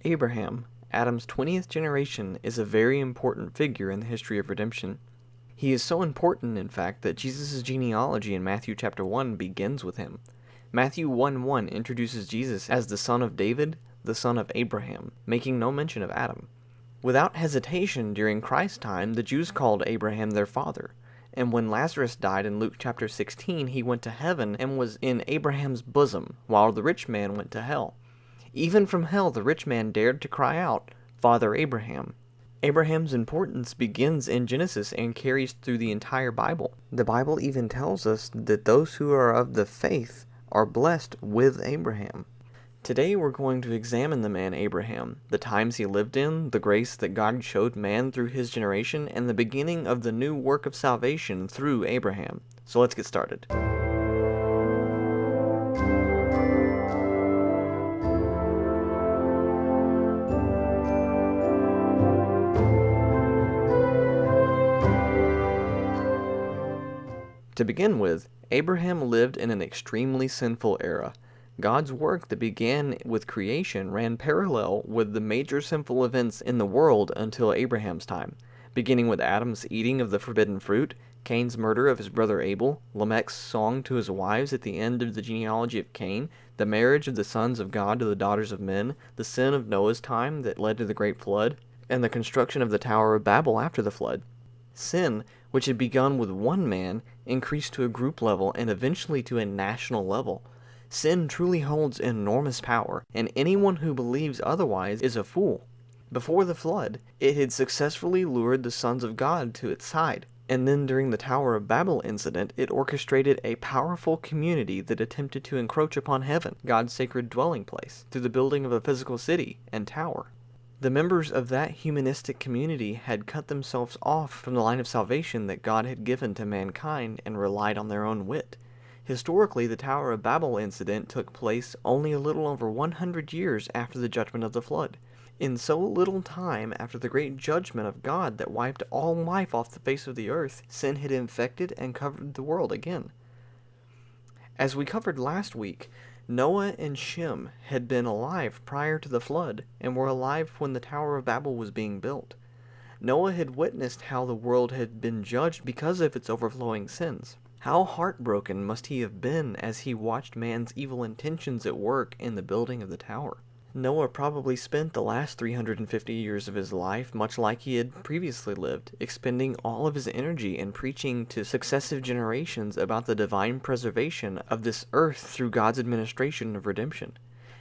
Abraham, Adam's 20th generation, is a very important figure in the history of redemption. He is so important, in fact, that Jesus' genealogy in Matthew chapter 1 begins with him. Matthew 1:1 introduces Jesus as the son of David, the son of Abraham, making no mention of Adam. Without hesitation, during Christ's time, the Jews called Abraham their father. And when Lazarus died in Luke chapter 16, he went to heaven and was in Abraham's bosom, while the rich man went to hell. Even from hell, the rich man dared to cry out, "Father Abraham." Abraham's importance begins in Genesis and carries through the entire Bible. The Bible even tells us that those who are of the faith are blessed with Abraham. Today we're going to examine the man Abraham, the times he lived in, the grace that God showed man through his generation, and the beginning of the new work of salvation through Abraham. So let's get started. To begin with, Abraham lived in an extremely sinful era. God's work that began with creation ran parallel with the major sinful events in the world until Abraham's time, beginning with Adam's eating of the forbidden fruit, Cain's murder of his brother Abel, Lamech's song to his wives at the end of the genealogy of Cain, the marriage of the sons of God to the daughters of men, the sin of Noah's time that led to the great flood, and the construction of the Tower of Babel after the flood. Sin, which had begun with one man, increased to a group level and eventually to a national level. Sin truly holds enormous power, and anyone who believes otherwise is a fool. Before the flood, it had successfully lured the sons of God to its side, and then during the Tower of Babel incident, it orchestrated a powerful community that attempted to encroach upon heaven, God's sacred dwelling place, through the building of a physical city and tower. The members of that humanistic community had cut themselves off from the line of salvation that God had given to mankind and relied on their own wit. Historically, the Tower of Babel incident took place only a little over 100 years after the judgment of the flood. In so little time after the great judgment of God that wiped all life off the face of the earth, sin had infected and covered the world again. As we covered last week, Noah and Shem had been alive prior to the flood and were alive when the Tower of Babel was being built. Noah had witnessed how the world had been judged because of its overflowing sins. How heartbroken must he have been as he watched man's evil intentions at work in the building of the tower. Noah probably spent the last 350 years of his life much like he had previously lived, expending all of his energy in preaching to successive generations about the divine preservation of this earth through God's administration of redemption.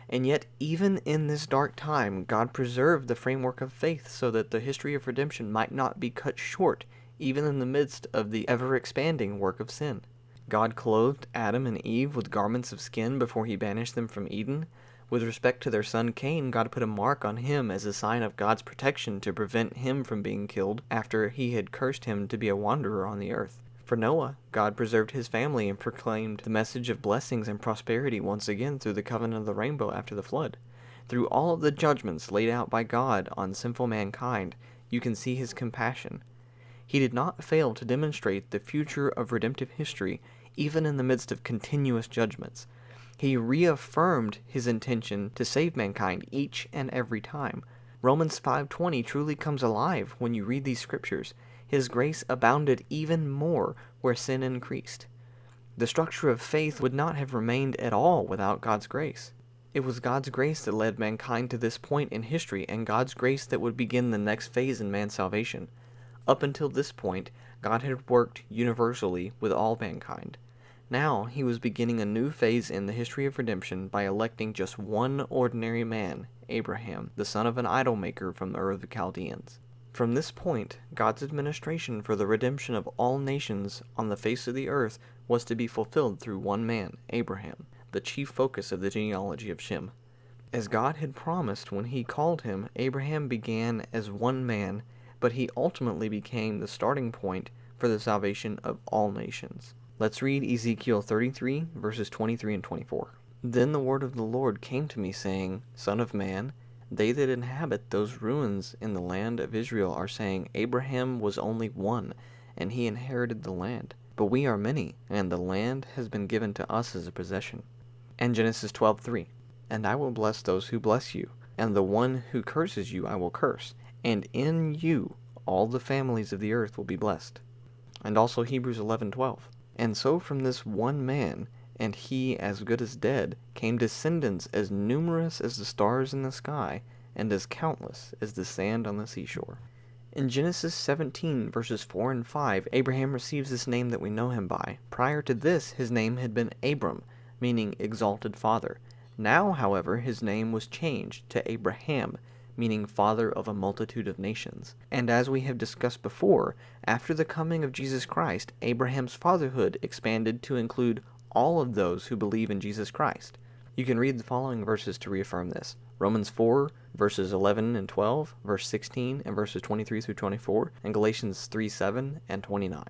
And yet, even in this dark time, God preserved the framework of faith so that the history of redemption might not be cut short, even in the midst of the ever-expanding work of sin. God clothed Adam and Eve with garments of skin before he banished them from Eden. With respect to their son Cain, God put a mark on him as a sign of God's protection to prevent him from being killed after he had cursed him to be a wanderer on the earth. For Noah, God preserved his family and proclaimed the message of blessings and prosperity once again through the covenant of the rainbow after the flood. Through all of the judgments laid out by God on sinful mankind, you can see his compassion. He did not fail to demonstrate the future of redemptive history, even in the midst of continuous judgments. He reaffirmed his intention to save mankind each and every time. Romans 5:20 truly comes alive when you read these scriptures. His grace abounded even more where sin increased. The structure of faith would not have remained at all without God's grace. It was God's grace that led mankind to this point in history, and God's grace that would begin the next phase in man's salvation. Up until this point, God had worked universally with all mankind. Now, he was beginning a new phase in the history of redemption by electing just one ordinary man, Abraham, the son of an idol maker from the Ur of the Chaldeans. From this point, God's administration for the redemption of all nations on the face of the earth was to be fulfilled through one man, Abraham, the chief focus of the genealogy of Shem. As God had promised when he called him, Abraham began as one man, but he ultimately became the starting point for the salvation of all nations. Let's read Ezekiel 33, verses 23 and 24. Then the word of the Lord came to me, saying, Son of man, they that inhabit those ruins in the land of Israel are saying, Abraham was only one, and he inherited the land. But we are many, and the land has been given to us as a possession. And Genesis 12:3. And I will bless those who bless you, and the one who curses you I will curse, and in you all the families of the earth will be blessed. And also Hebrews 11:12. And so from this one man, and he as good as dead, came descendants as numerous as the stars in the sky, and as countless as the sand on the seashore. In Genesis 17, verses 4 and 5, Abraham receives this name that we know him by. Prior to this, his name had been Abram, meaning exalted father. Now, however, his name was changed to Abraham, meaning father of a multitude of nations. And as we have discussed before, after the coming of Jesus Christ, Abraham's fatherhood expanded to include all of those who believe in Jesus Christ. You can read the following verses to reaffirm this. Romans 4, verses 11 and 12, verse 16, and verses 23 through 24, and Galatians 3, 7, and 29.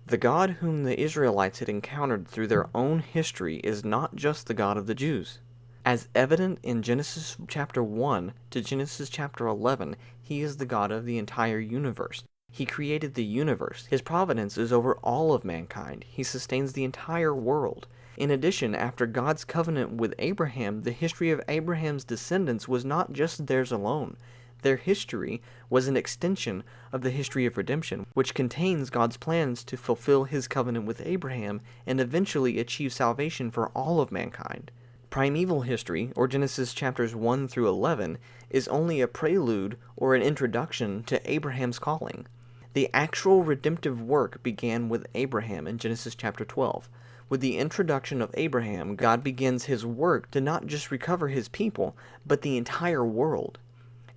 The God whom the Israelites had encountered through their own history is not just the God of the Jews. As evident in Genesis chapter 1 to Genesis chapter 11, he is the God of the entire universe. He created the universe. His providence is over all of mankind. He sustains the entire world. In addition, after God's covenant with Abraham, the history of Abraham's descendants was not just theirs alone. Their history was an extension of the history of redemption, which contains God's plans to fulfill his covenant with Abraham and eventually achieve salvation for all of mankind. Primeval history, or Genesis chapters 1 through 11, is only a prelude or an introduction to Abraham's calling. The actual redemptive work began with Abraham in Genesis chapter 12. With the introduction of Abraham, God begins his work to not just recover his people, but the entire world.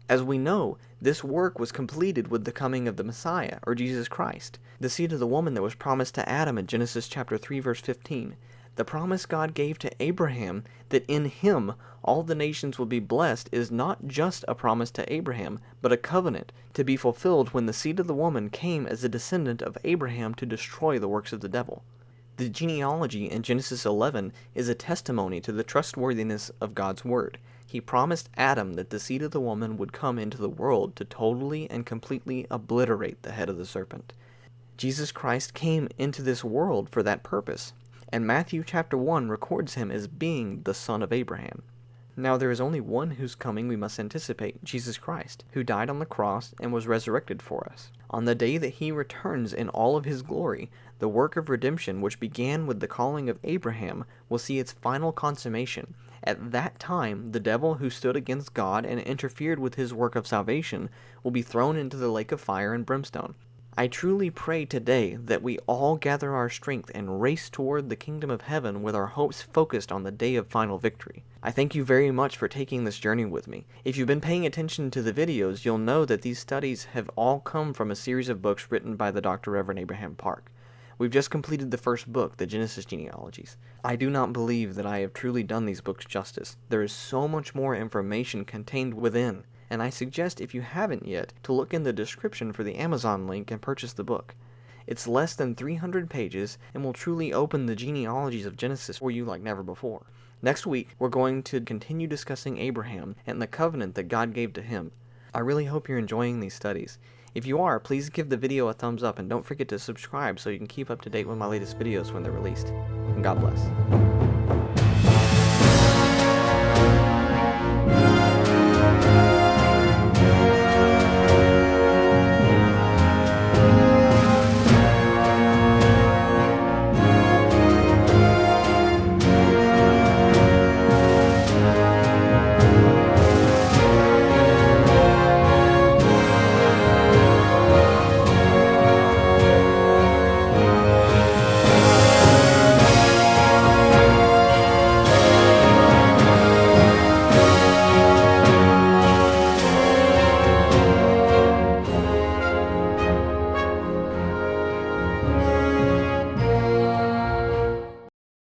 As we know, this work was completed with the coming of the Messiah, or Jesus Christ, the seed of the woman that was promised to Adam in Genesis chapter 3, verse 15. The promise God gave to Abraham that in him all the nations will be blessed is not just a promise to Abraham, but a covenant to be fulfilled when the seed of the woman came as a descendant of Abraham to destroy the works of the devil. The genealogy in Genesis 11 is a testimony to the trustworthiness of God's word. He promised Adam that the seed of the woman would come into the world to totally and completely obliterate the head of the serpent. Jesus Christ came into this world for that purpose, and Matthew chapter 1 records him as being the son of Abraham. Now there is only one whose coming we must anticipate, Jesus Christ, who died on the cross and was resurrected for us. On the day that he returns in all of his glory, the work of redemption which began with the calling of Abraham will see its final consummation. At that time, the devil who stood against God and interfered with his work of salvation will be thrown into the lake of fire and brimstone. I truly pray today that we all gather our strength and race toward the kingdom of heaven with our hopes focused on the day of final victory. I thank you very much for taking this journey with me. If you've been paying attention to the videos, you'll know that these studies have all come from a series of books written by the Dr. Reverend Abraham Park. We've just completed the first book, the Genesis genealogies. I do not believe that I have truly done these books justice. There is so much more information contained within, and I suggest, if you haven't yet, to look in the description for the Amazon link and purchase the book. It's less than 300 pages and will truly open the genealogies of Genesis for you like never before. Next week, we're going to continue discussing Abraham and the covenant that God gave to him. I really hope you're enjoying these studies. If you are, please give the video a thumbs up and don't forget to subscribe so you can keep up to date with my latest videos when they're released. And God bless.